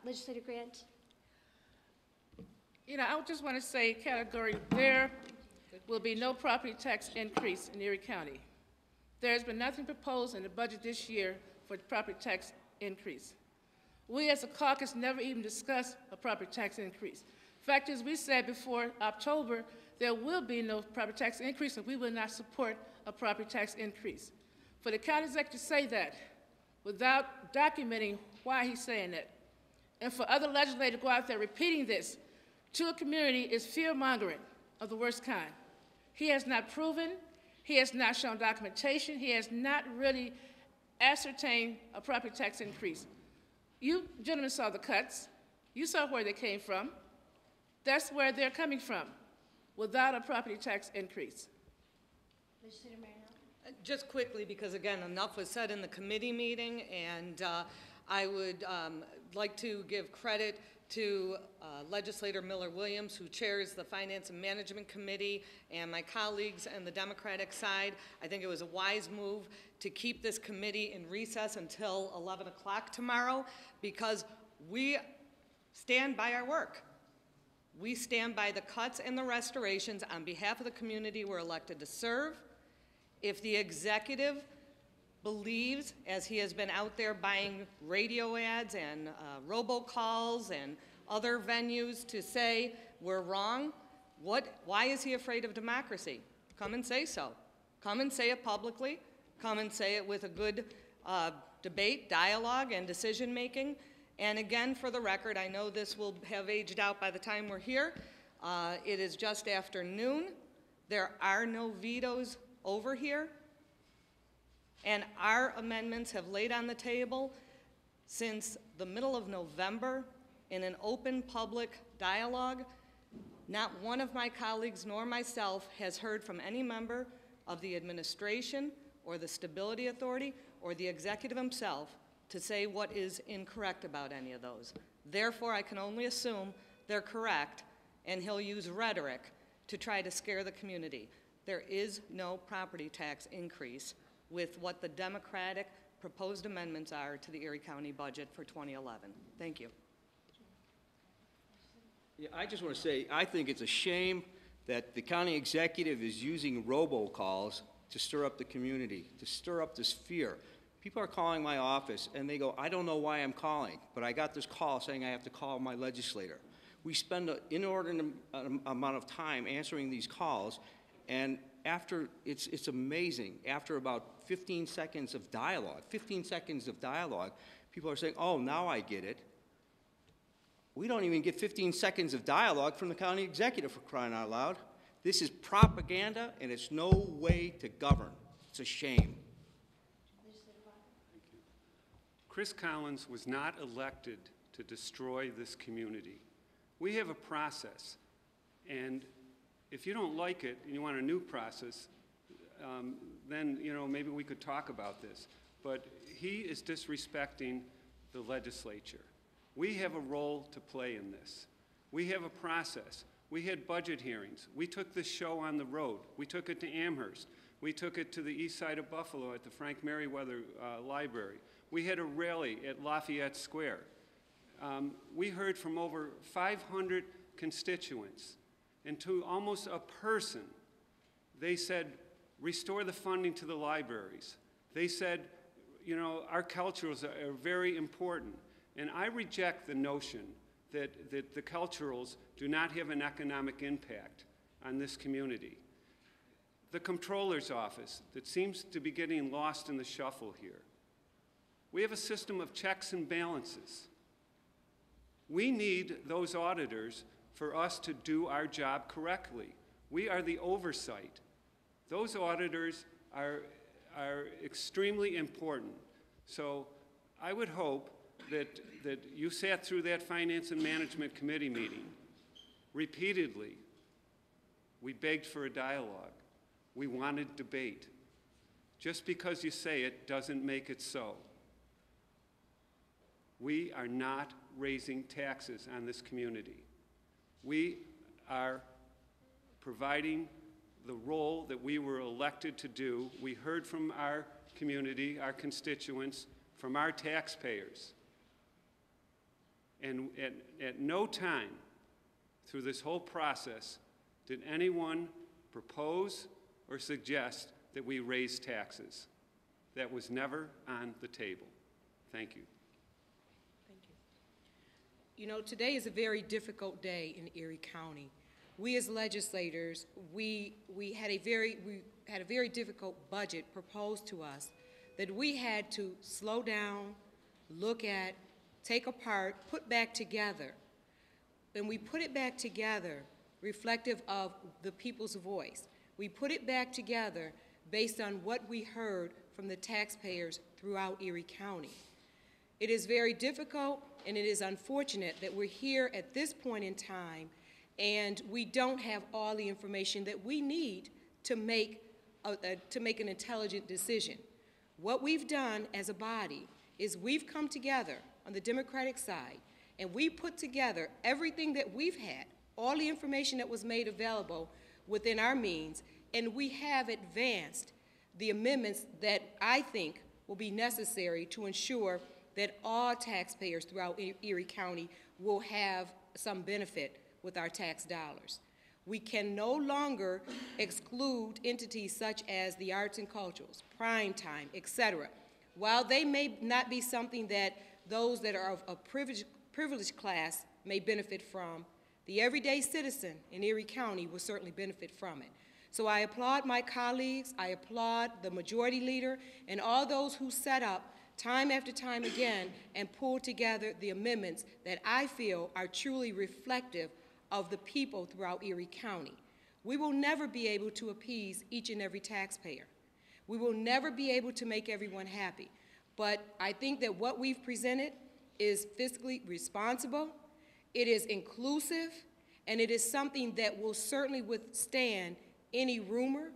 Legislator Grant. You know, I just want to say category, there will be no property tax increase in Erie County. There has been nothing proposed in the budget this year for the property tax increase. We as a caucus never even discussed a property tax increase. Fact is, we said before October there will be no property tax increase and we will not support a property tax increase. For the county executive to say that without documenting why he's saying it, and for other legislators to go out there repeating this to a community is fear-mongering of the worst kind. He has not proven, he has not shown documentation, he has not really ascertained a property tax increase. You gentlemen saw the cuts, you saw where they came from. That's where they're coming from, without a property tax increase. Legislator Marinelli. Just quickly, because again, enough was said in the committee meeting, and I would like to give credit to Legislator Miller-Williams, who chairs the Finance and Management Committee, and my colleagues on the Democratic side. I think it was a wise move to keep this committee in recess until 11 o'clock tomorrow, because we stand by our work. We stand by the cuts and the restorations on behalf of the community we're elected to serve. If the executive believes, as he has been out there buying radio ads and robocalls and other venues to say we're wrong, why is he afraid of democracy? Come and say so. Come and say it publicly. Come and say it with a good debate, dialogue, and decision making. And again, for the record, I know this will have aged out by the time we're here. It is just after noon. There are no vetoes over here. And our amendments have laid on the table since the middle of November in an open public dialogue. Not one of my colleagues nor myself has heard from any member of the administration or the Stability Authority or the executive himself to say what is incorrect about any of those. Therefore, I can only assume they're correct, and he'll use rhetoric to try to scare the community. There is no property tax increase with what the Democratic proposed amendments are to the Erie County budget for 2011. Thank you. Yeah, I just want to say, I think it's a shame that the county executive is using robocalls to stir up the community, to stir up this fear. People are calling my office and they go, I don't know why I'm calling, but I got this call saying I have to call my legislator. We spend an inordinate amount of time answering these calls, and after, it's amazing, after about 15 seconds of dialogue, people are saying, oh, now I get it. We don't even get 15 seconds of dialogue from the county executive, for crying out loud. This is propaganda, and it's no way to govern. It's a shame. Chris Collins was not elected to destroy this community. We have a process, and if you don't like it and you want a new process, then maybe we could talk about this. But he is disrespecting the legislature. We have a role to play in this. We have a process. We had budget hearings. We took this show on the road. We took it to Amherst. We took it to the east side of Buffalo at the Frank Merriweather Library. We had a rally at Lafayette Square. We heard from over 500 constituents, and to almost a person, they said, restore the funding to the libraries. They said, our culturals are very important. And I reject the notion that the culturals do not have an economic impact on this community. The comptroller's office that seems to be getting lost in the shuffle here. We have a system of checks and balances. We need those auditors for us to do our job correctly. We are the oversight. Those auditors are extremely important. So I would hope that you sat through that Finance and Management Committee meeting. Repeatedly, we begged for a dialogue. We wanted debate. Just because you say it doesn't make it so. We are not raising taxes on this community. We are providing the role that we were elected to do. We heard from our community, our constituents, from our taxpayers. And at no time through this whole process did anyone propose or suggest that we raise taxes. That was never on the table. Thank you. Thank you. You know, today is a very difficult day in Erie County. We as legislators, we had a very difficult budget proposed to us that we had to slow down, look at, take apart, put back together. And we put it back together reflective of the people's voice. We put it back together based on what we heard from the taxpayers throughout Erie County. It is very difficult and it is unfortunate that we're here at this point in time and we don't have all the information that we need to make an intelligent decision. What we've done as a body is we've come together on the Democratic side and we put together everything that we've had, all the information that was made available within our means, and we have advanced the amendments that I think will be necessary to ensure that all taxpayers throughout Erie County will have some benefit with our tax dollars. We can no longer exclude entities such as the arts and cultures, prime time, etc. While they may not be something that those that are of a privileged class may benefit from, the everyday citizen in Erie County will certainly benefit from it. So I applaud my colleagues, I applaud the majority leader, and all those who set up time after time again and pulled together the amendments that I feel are truly reflective of the people throughout Erie County. We will never be able to appease each and every taxpayer. We will never be able to make everyone happy. But I think that what we've presented is fiscally responsible, it is inclusive, and it is something that will certainly withstand any rumor,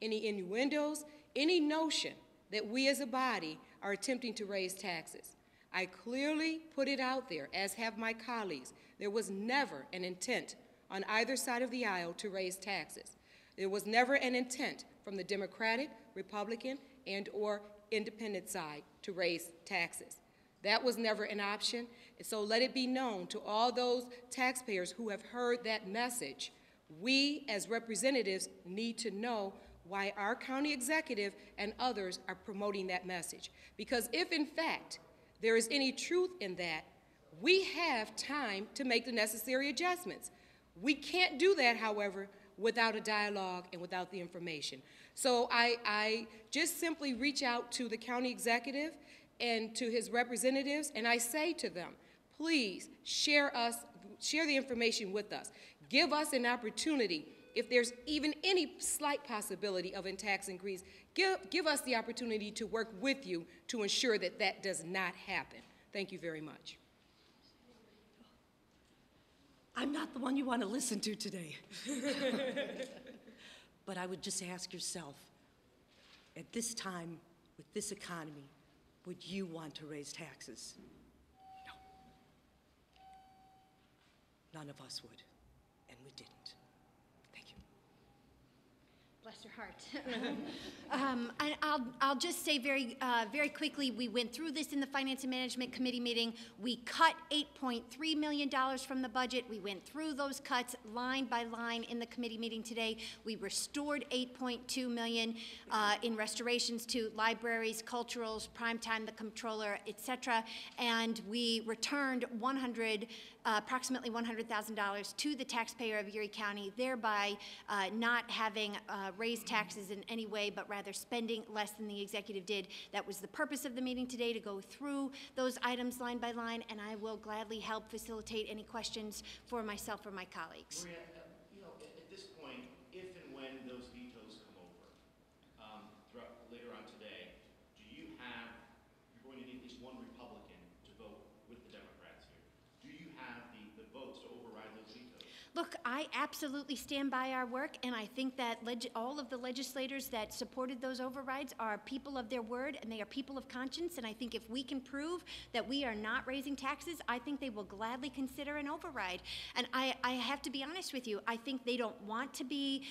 any innuendos, any notion that we as a body are attempting to raise taxes. I clearly put it out there, as have my colleagues. There was never an intent on either side of the aisle to raise taxes. There was never an intent from the Democratic, Republican, and/or independent side to raise taxes. That was never an option, and so let it be known to all those taxpayers who have heard that message, we as representatives need to know why our county executive and others are promoting that message. Because if in fact there is any truth in that, we have time to make the necessary adjustments. We can't do that, however, without a dialogue and without the information. So I just simply reach out to the county executive and to his representatives, and I say to them, please share the information with us. Give us an opportunity. If there's even any slight possibility of a tax increase, give us the opportunity to work with you to ensure that that does not happen. Thank you very much. I'm not the one you want to listen to today. But I would just ask yourself, at this time, with this economy, would you want to raise taxes? No. None of us would, and we didn't. Thank you. Bless your heart. I'll just say very quickly, we went through this in the Finance and Management Committee meeting. We cut $8.3 million from the budget. We went through those cuts line by line in the committee meeting today. We restored $8.2 million in restorations to libraries, culturals, primetime, the comptroller, etc. And we returned approximately $100,000 to the taxpayer of Erie County, thereby not having raised taxes in any way, but rather spending less than the executive did. That was the purpose of the meeting today, to go through those items line by line, and I will gladly help facilitate any questions for myself or my colleagues. Maria, at this point, if and when those vetoes come over, later on today, you're going to need at least one Republican to vote with the Democrats here. Do you have the votes to override those vetoes? Look, I absolutely stand by our work, and I think that all of the legislators that supported those overrides are people of their word, and they are people of conscience, and I think if we can prove that we are not raising taxes, I think they will gladly consider an override. And I have to be honest with you, I think they don't want to be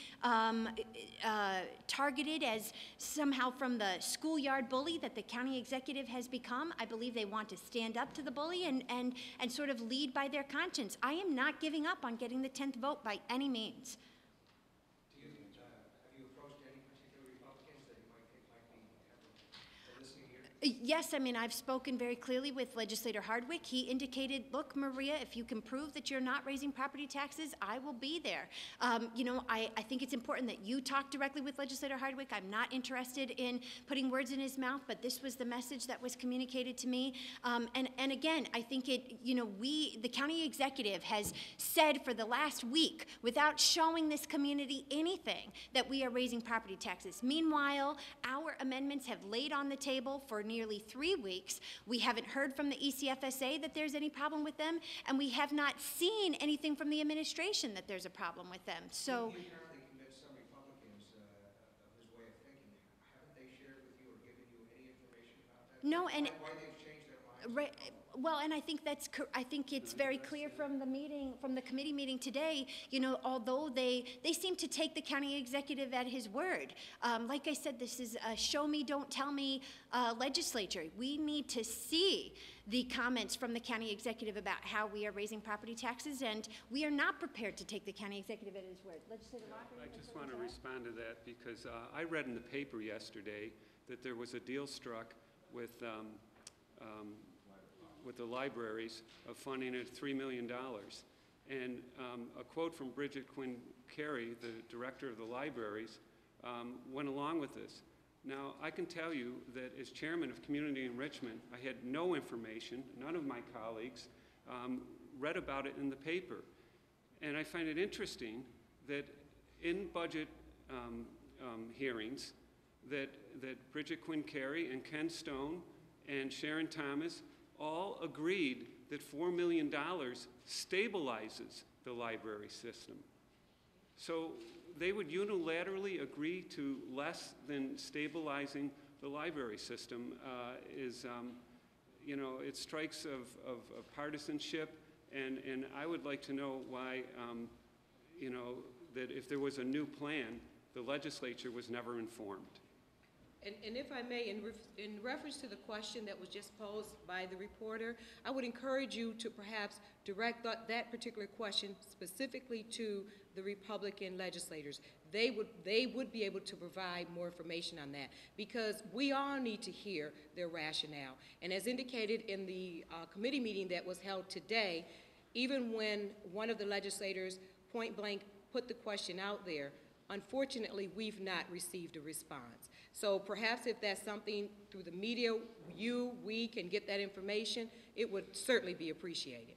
targeted as somehow from the schoolyard bully that the county executive has become. I believe they want to stand up to the bully and sort of lead by their conscience. I am not giving up on getting the 10th vote by any means. Have you approached any particular Republicans that you might think might be listening here? Yes, I mean, I've spoken very clearly with Legislator Hardwick. He indicated, look, Maria, if you can prove that you're not raising property taxes, I will be there. You know, I think it's important that you talk directly with Legislator Hardwick. I'm not interested in putting words in his mouth, but this was the message that was communicated to me. And again, I think the county executive has said for the last week, without showing this community anything, that we are raising property taxes. Meanwhile, our amendments have laid on the table for nearly 3 weeks. We haven't heard from the ECFSA that there's any problem with them, and we have not seen anything from the administration that there's a problem with them. So, You apparently convinced some Republicans of his way of thinking. Haven't they shared with you or given you any information about that? no, and Why they've changed their minds? right, well, and I think I think it's very clear from the meeting, from the committee meeting today, you know, although they seem to take the county executive at his word. Like I said, this is a show me, don't tell me legislature. We need to see the comments from the county executive about how we are raising property taxes, and we are not prepared to take the county executive at his word. Legislator Locker, I just want to respond to that because I read in the paper yesterday that there was a deal struck with the libraries of funding it $3 million. And a quote from Bridget Quinn Carey, the director of the libraries, went along with this. Now, I can tell you that as chairman of community enrichment, I had no information, none of my colleagues read about it in the paper. And I find it interesting that in budget hearings, that Bridget Quinn Carey and Ken Stone and Sharon Thomas all agreed that $4 million stabilizes the library system. So they would unilaterally agree to less than stabilizing the library system. You know, it strikes of partisanship, and I would like to know why, you know, that if there was a new plan, the legislature was never informed. And if I may, in reference to the question that was just posed by the reporter, I would encourage you to perhaps direct that particular question specifically to the Republican legislators. They would be able to provide more information on that, because we all need to hear their rationale. And as indicated in the committee meeting that was held today, even when one of the legislators point blank put the question out there, unfortunately, we've not received a response. So perhaps if that's something through the media, we can get that information, it would certainly be appreciated.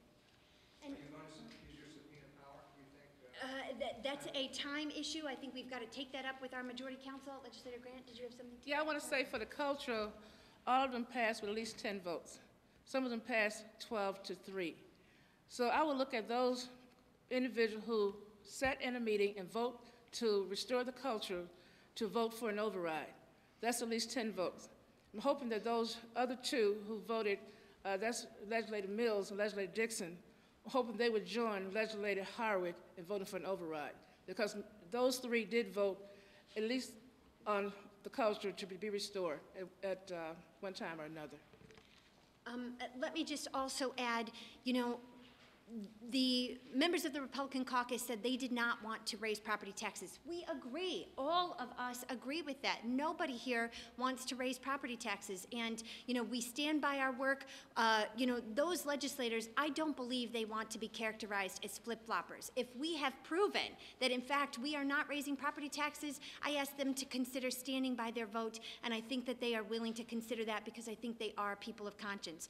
Are you going to use your subpoena power, do you think? That's a time issue. I think we've got to take that up with our majority counsel. Legislator Grant, did you have something? Yeah, I want to say for the cultural, all of them passed with at least 10 votes. Some of them passed 12-3. So I will look at those individuals who sat in a meeting and vote to restore the culture to vote for an override. That's at least 10 votes. I'm hoping that those other two who voted, that's Legislator Mills and Legislator Dixon, I'm hoping they would join Legislator Hardwick in voting for an override, because those three did vote at least on the culture to be restored at one time or another. Let me just also add, you know, the members of the Republican caucus said they did not want to raise property taxes. We agree. All of us agree with that. Nobody here wants to raise property taxes. And, you know, we stand by our work. You know, those legislators, I don't believe they want to be characterized as flip-floppers. If we have proven that, in fact, we are not raising property taxes, I ask them to consider standing by their vote, and I think that they are willing to consider that because I think they are people of conscience.